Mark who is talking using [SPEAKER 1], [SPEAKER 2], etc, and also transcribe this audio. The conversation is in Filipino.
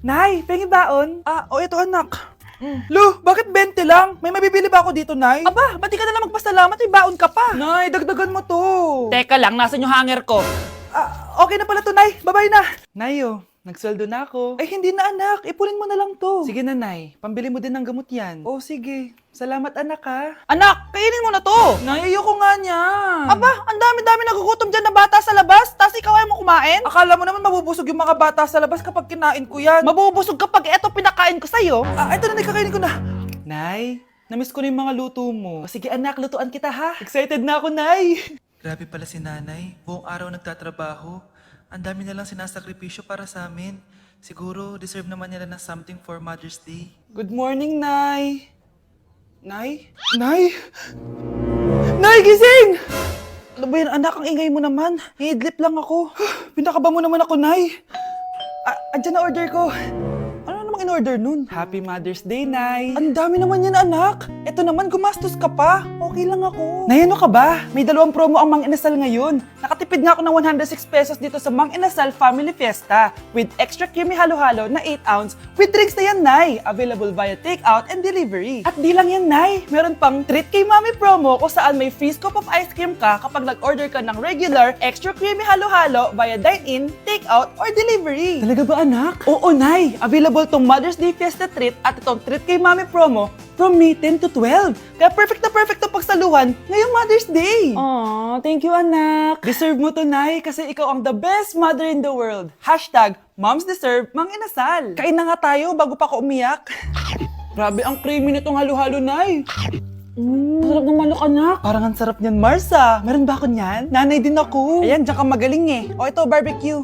[SPEAKER 1] Nay, pengi baon? Ito anak. Lu, bakit 20 lang? May mabibili ba ako dito, Nay? Aba, ba't di ka na lang magpasalamat? May baon ka pa. Nay, dagdagan mo to.
[SPEAKER 2] Teka lang, nasan yung hanger ko?
[SPEAKER 1] Okay na pala to, Nay. Bye-bye na. Nay, nagsweldo na ako. Ay, hindi na, anak. Ipunin mo na lang to. Sige na, Nay. Pambili mo din ng gamot yan. Oh, sige. Salamat, anak, ha.
[SPEAKER 2] Anak, kainin mo na to!
[SPEAKER 1] Nay, ayoko nga niyan.
[SPEAKER 2] Aba, ang dami-dami nagugutom dyan na bata sa labas, tas ikaw ay mo kumain?
[SPEAKER 1] Akala mo naman mabubusog yung mga bata sa labas kapag kinain ko yan.
[SPEAKER 2] Mabubusog kapag eto pinakain ko sa'yo.
[SPEAKER 1] Ito na, Nay, kakainin ko na. Nay, namiss ko na yung mga luto mo. Sige, anak, lutuan kita, ha. Excited na ako, Nay.
[SPEAKER 3] Grabe pala si nanay. Buong araw nagtatrabaho. Ang dami na lang sinasakripisyo para sa amin. Siguro, deserve naman nila ng something for Mother's Day.
[SPEAKER 1] Good morning, Nay. Nay? Nay? Nay, gising! Ano ba yan, anak? Ang ingay mo naman. Hihidlip lang ako. Pinakaba mo naman ako, Nay. Andyan na order ko. Ano namang in-order nun? Happy Mother's Day, Nay. Ang dami naman yan, anak. Ito naman, gumastos ka pa. Okay lang ako. Nay, ano ka ba? May 2 promo ang Mang Inasal ngayon. Nakatipid nga ako ng 106 pesos dito sa Mang Inasal Family Fiesta with extra creamy halo-halo na 8 ounce with drinks na yan, Nay. Available via takeout and delivery. At di lang yan, Nay. Meron pang Treat kay Mami promo kung saan may free scoop of ice cream ka kapag nag-order ka ng regular extra creamy halo-halo via dine-in, takeout, or delivery. Talaga ba, anak? Oo, Nay. Available tong Mother's Day Fiesta Treat at itong Treat kay Mami promo from May 10 to 12. Kaya perfect na perfect to pagsaluhan ngayong Mother's Day. Aw, thank you, anak. Deserve mo to, Nay, kasi ikaw ang the best mother in the world. Hashtag, Moms deserve Mang Inasal. Kain na nga tayo bago pa ako umiyak. Grabe ang creamy nitong halo-halo, Nay. Sarap ng manok, anak. Parang ang sarap niyan, Marsa. Meron ba ako niyan? Nanay din ako. Ayan, diyan ka magaling eh. O ito, barbecue.